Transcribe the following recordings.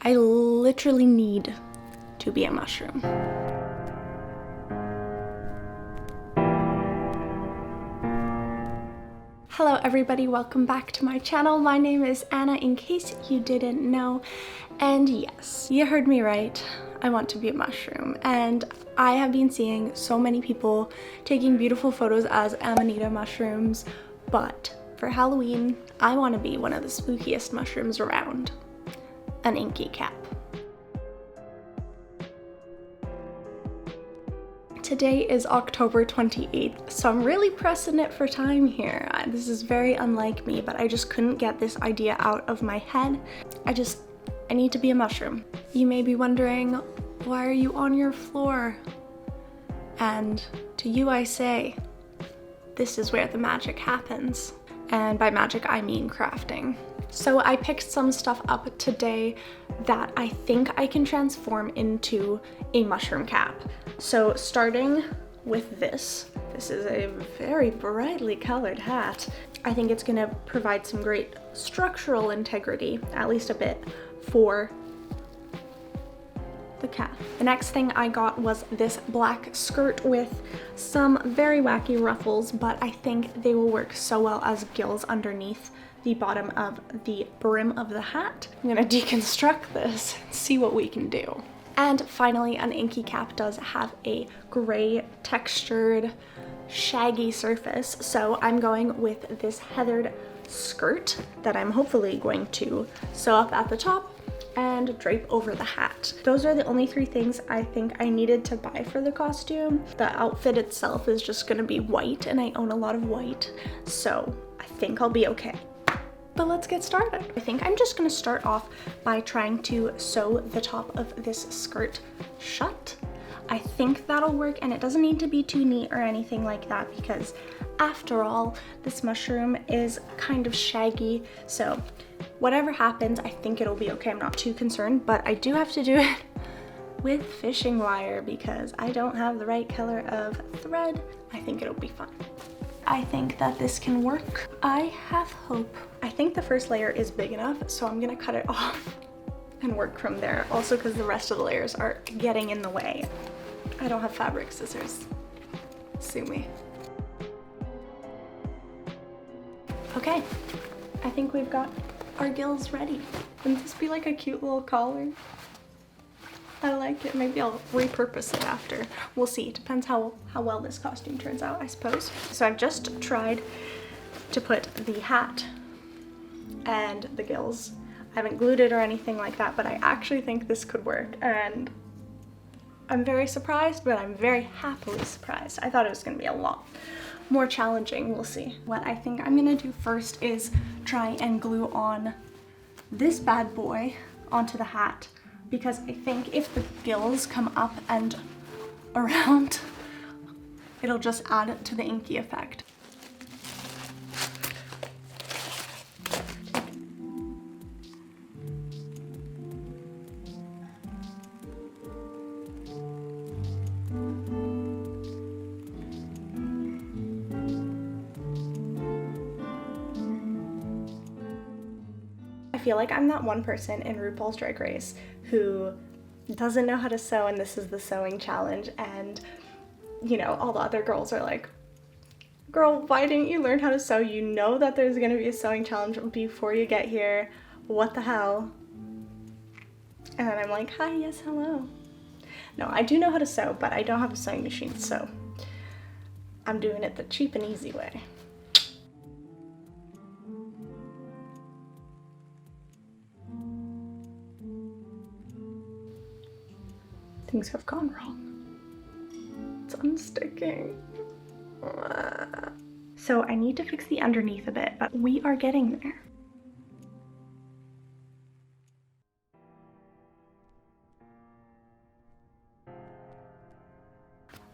I literally need to be a mushroom. Hello everybody, welcome back to my channel. My name is Anna, in case you didn't know. And yes, you heard me right. I want to be a mushroom. And I have been seeing so many people taking beautiful photos as Amanita mushrooms, but for Halloween, I want to be one of the spookiest mushrooms around. An Inky Cap. Today is October 28th, so I'm really pressing it for time here. This is very unlike me, but I just couldn't get this idea out of my head. I need to be a mushroom. You may be wondering, why are you on your floor? And to you I say, this is where the magic happens. And by magic, I mean crafting. So I picked some stuff up today that I think I can transform into a mushroom cap. So starting with this is a very brightly colored hat. I think it's gonna provide some great structural integrity, at least a bit, for the cap. The next thing I got was this black skirt with some very wacky ruffles, but I think they will work so well as gills underneath the bottom of the brim of the hat. I'm gonna deconstruct this and see what we can do. And finally, an Inky Cap does have a gray textured shaggy surface, so I'm going with this heathered skirt that I'm hopefully going to sew up at the top and drape over the hat. Those are the only three things I think I needed to buy for the costume. The outfit itself is just gonna be white, and I own a lot of white, so I think I'll be okay. But let's get started. I think I'm just gonna start off by trying to sew the top of this skirt shut. I think that'll work, and it doesn't need to be too neat or anything like that, because after all, this mushroom is kind of shaggy, so whatever happens, I think it'll be okay. I'm not too concerned, but I do have to do it with fishing wire because I don't have the right color of thread. I think it'll be fun. I think that this can work. I have hope. I think the first layer is big enough, so I'm gonna cut it off and work from there. Also because the rest of the layers are getting in the way. I don't have fabric scissors. Sue me. Okay, I think we've got our gills ready. Wouldn't this be like a cute little collar? I like it. Maybe I'll repurpose it after. We'll see. It depends how well this costume turns out, I suppose. So I've just tried to put the hat and the gills. I haven't glued it or anything like that, but I actually think this could work, and I'm very surprised, but I'm very happily surprised. I thought it was gonna be a lot more challenging. We'll see. What I think I'm gonna do first is try and glue on this bad boy onto the hat, because I think if the gills come up and around, it'll just add to the inky effect. I feel like I'm that one person in RuPaul's Drag Race who doesn't know how to sew, and this is the sewing challenge, and you know, all the other girls are like, girl, why didn't you learn how to sew? You know that there's gonna be a sewing challenge before you get here. What the hell? And then I'm like, hi, yes, hello. No, I do know how to sew, but I don't have a sewing machine, so I'm doing it the cheap and easy way. Things have gone wrong. It's unsticking. So I need to fix the underneath a bit, but we are getting there.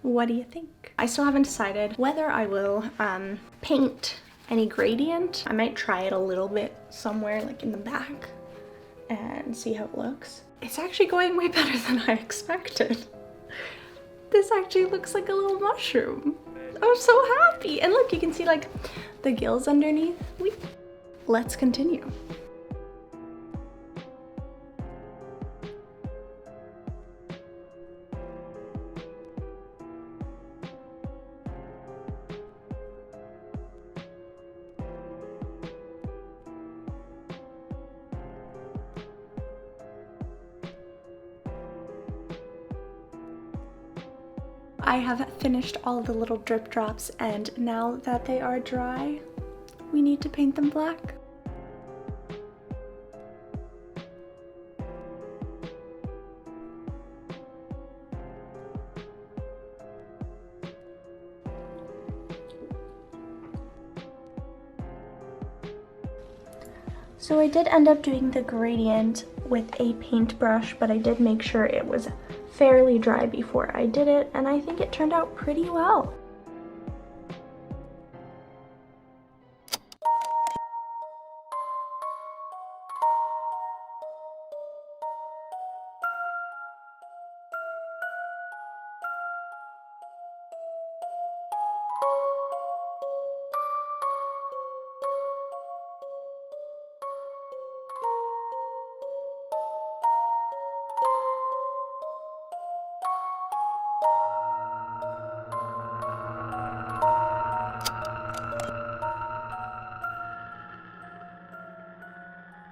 What do you think? I still haven't decided whether I will paint any gradient. I might try it a little bit somewhere like in the back and see how it looks. It's actually going way better than I expected. This actually looks like a little mushroom. I'm so happy. And look, you can see like the gills underneath. Let's continue. I have finished all of the little drip drops, and now that they are dry, we need to paint them black. So I did end up doing the gradient with a paintbrush, but I did make sure it was fairly dry before I did it, and I think it turned out pretty well.